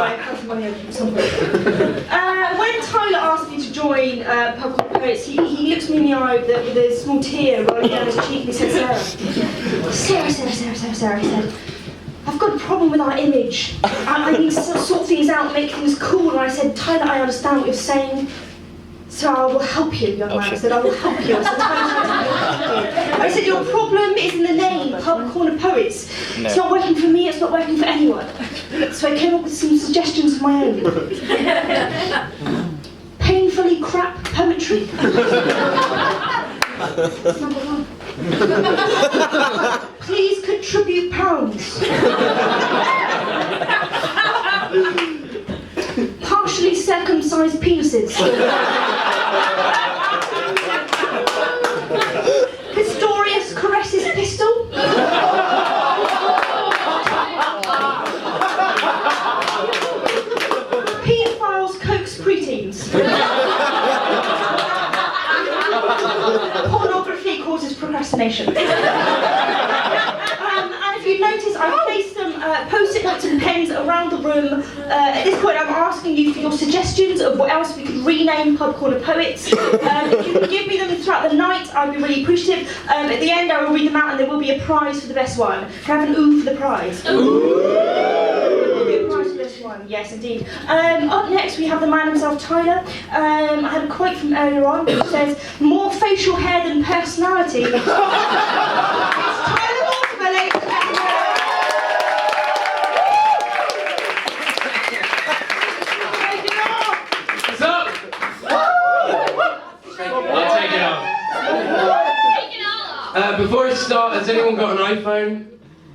That's money at some point. When Tyler asked me to join Pub Poets, he looked me in the eye with a small tear rolling down his cheek and he said, Sarah, he said, I've got a problem with our image. I need to sort things out, make things cool. And I said, Tyler, I understand what you're saying, so I will help you, young man. I said, I will help you. I said, your problem is in the name, Pub Corner Poets. No. It's not working for me, it's not working for anyone. So I came up with some suggestions of my own. Painfully crap poetry. That's number one. Please contribute pounds. Partially circumcised penises. Pistorius caresses pistol. Paedophiles coax preteens. Pornography causes procrastination. And if you notice, I've placed some post-it notes and pens around the room. At this point, I'm asking you for your suggestions of what else we could rename Pub Corner Poets. If you can give me them throughout the night, I'd be really appreciative. At the end, I will read them out, and there will be a prize for the best one. Can I have an ooh for the prize? Ooh. There will be a prize for the best one. Yes, indeed. Up next, we have the man himself, Tyler. I had a quote from earlier on which says, "More facial hair than personality." It's Tyler Mortimer, ladies and gentlemen. What's up? I'll take it off. Before I start, has anyone got an iPhone?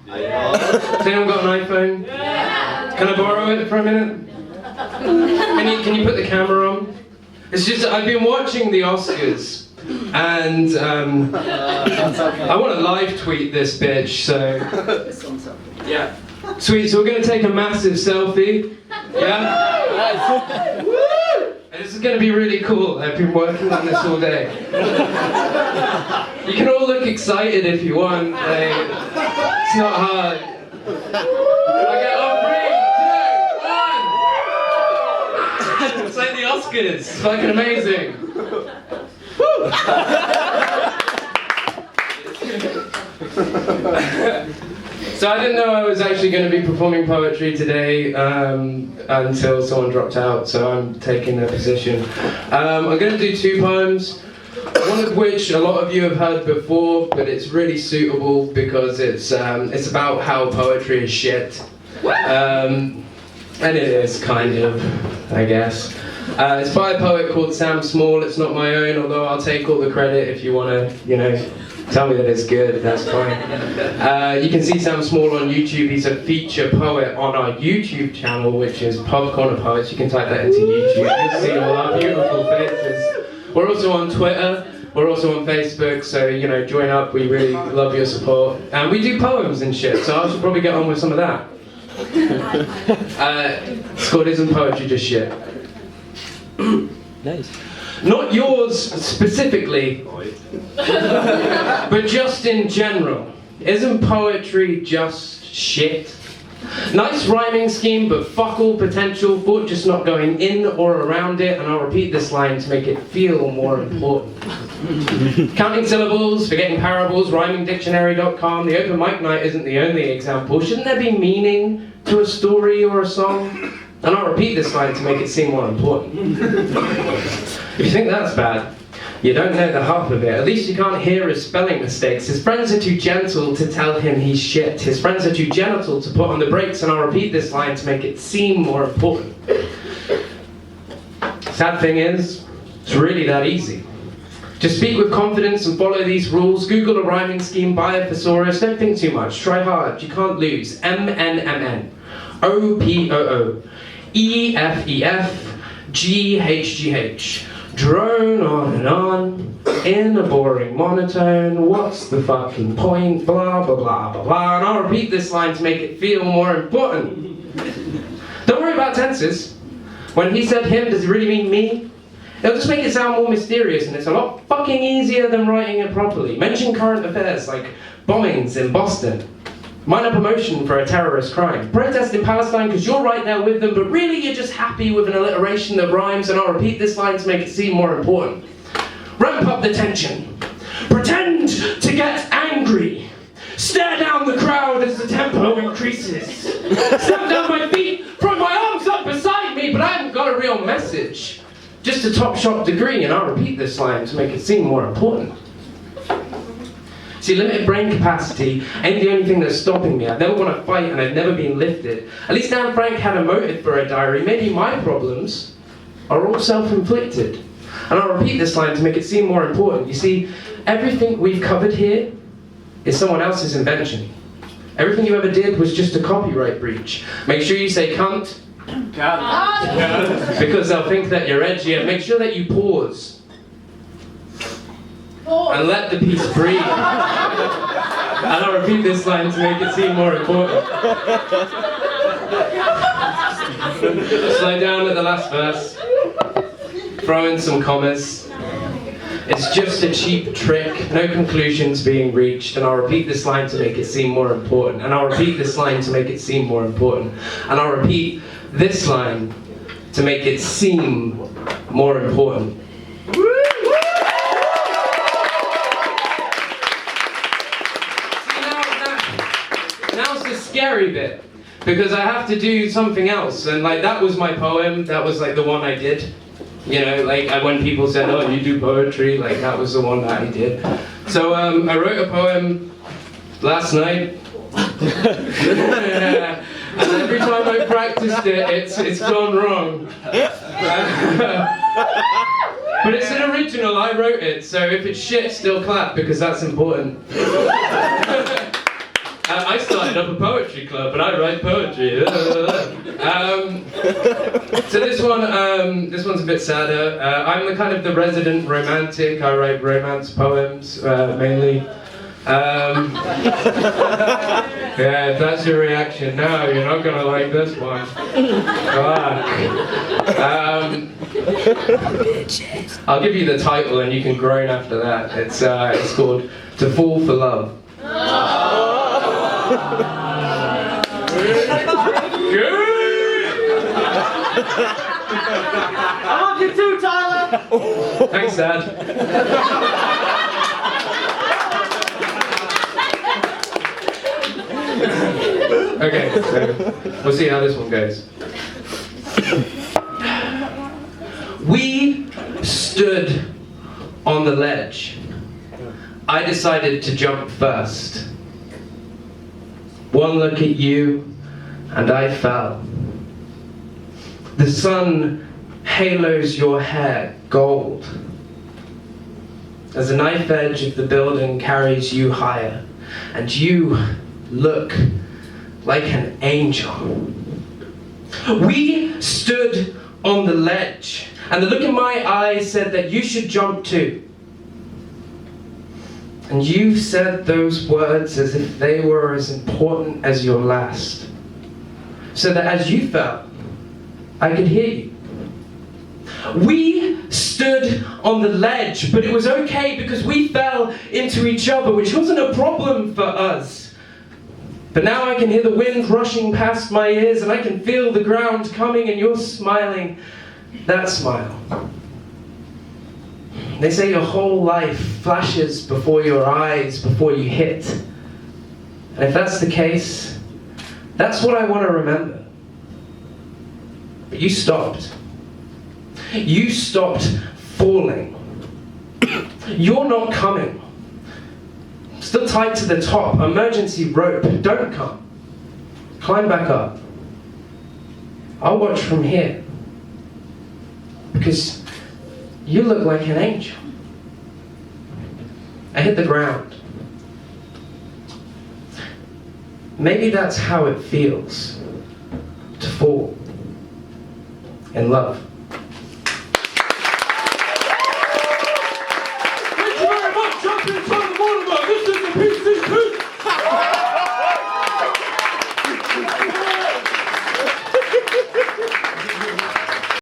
Has anyone got an iPhone? Yeah. Can I borrow it for a minute? Can you put the camera on? It's just, I've been watching the Oscars, and I want to live tweet this bitch, so... Yeah. Sweet, so we're going to take a massive selfie. Yeah? Woo! And this is going to be really cool. I've been working on this all day. You can all look excited if you want. It's not hard. Okay, on 3, 2, 1. It's like the Oscars. It's fucking amazing. Woo! So I didn't know I was actually going to be performing poetry today until someone dropped out, so I'm taking their position. I'm going to do 2 poems, one of which a lot of you have heard before, but it's really suitable because it's about how poetry is shit. And it is, kind of, I guess. It's by a poet called Sam Small. It's not my own, although I'll take all the credit if you want to, tell me that it's good, that's fine. You can see Sam Small on YouTube. He's a feature poet on our YouTube channel, which is Pub Corner Poets. You can type that into YouTube. You'll see all our beautiful faces. We're also on Twitter. We're also on Facebook, so, join up. We really love your support. And we do poems and shit, so I should probably get on with some of that. It's called Isn't Poetry Just Shit? Nice. Not yours specifically, but just in general. Isn't poetry just shit? Nice rhyming scheme, but fuck all potential, thought just not going in or around it, and I'll repeat this line to make it feel more important. Counting syllables, forgetting parables, rhymingdictionary.com, the open mic night isn't the only example. Shouldn't there be meaning to a story or a song? And I'll repeat this line to make it seem more important. If you think that's bad, you don't know the half of it. At least you can't hear his spelling mistakes. His friends are too gentle to tell him he's shit. His friends are too genital to put on the brakes, and I'll repeat this line to make it seem more important. Sad thing is, it's really that easy. Just speak with confidence and follow these rules. Google a rhyming scheme, buy a thesaurus. Don't think too much. Try hard. You can't lose. MNMN. OPOO. EFEF. GHGH. Drone on and on, in a boring monotone, what's the fucking point, blah blah blah blah blah, and I'll repeat this line to make it feel more important. Don't worry about tenses. When he said him, does he really mean me? It'll just make it sound more mysterious, and it's a lot fucking easier than writing it properly. Mention current affairs like bombings in Boston. Mine up a motion for a terrorist crime. Protest in Palestine because you're right there with them, but really you're just happy with an alliteration that rhymes, and I'll repeat this line to make it seem more important. Ramp up the tension. Pretend to get angry. Stare down the crowd as the tempo increases. Stamp down my feet, throw my arms up beside me, but I haven't got a real message. Just a top shot degree, and I'll repeat this line to make it seem more important. See, limited brain capacity ain't the only thing that's stopping me. I've never won a fight and I've never been lifted. At least Anne Frank had a motive for a diary. Maybe my problems are all self-inflicted. And I'll repeat this line to make it seem more important. You see, everything we've covered here is someone else's invention. Everything you ever did was just a copyright breach. Make sure you say cunt. Because they'll think that you're edgy, and make sure that you pause. And let the piece breathe. And I'll repeat this line to make it seem more important. Slow down at the last verse. Throw in some commas. It's just a cheap trick, no conclusions being reached, and I'll repeat this line to make it seem more important. And I'll repeat this line to make it seem more important. And I'll repeat this line to make it seem more important. Now's the scary bit, because I have to do something else, and like that was my poem, that was like the one I did. You know, like when people said, oh, you do poetry, like that was the one that I did. So I wrote a poem last night. And every time I practiced it, it's gone wrong. But it's an original, I wrote it, so if it's shit, still clap, because that's important. I started up a poetry club, and I write poetry. So this one's a bit sadder. I'm the kind of the resident romantic. I write romance poems, mainly. Yeah, if that's your reaction now, you're not gonna like this one. Fuck. I'll give you the title, and you can groan after that. It's called "To Fall for Love." I love you too, Tyler! Thanks, Dad. Okay, so we'll see how this one goes. We stood on the ledge. I decided to jump first. One look at you, and I fell. The sun halos your hair gold as the knife edge of the building carries you higher, and you look like an angel. We stood on the ledge, and the look in my eyes said that you should jump too. And you said those words as if they were as important as your last, so that as you fell, I could hear you. We stood on the ledge, but it was okay because we fell into each other, which wasn't a problem for us. But now I can hear the wind rushing past my ears, and I can feel the ground coming, and you're smiling that smile. They say your whole life flashes before your eyes before you hit. And if that's the case, that's what I want to remember. But you stopped. You stopped falling. You're not coming. Still tied to the top. Emergency rope. Don't come. Climb back up. I'll watch from here. Because you look like an angel. I hit the ground. Maybe that's how it feels to fall in love.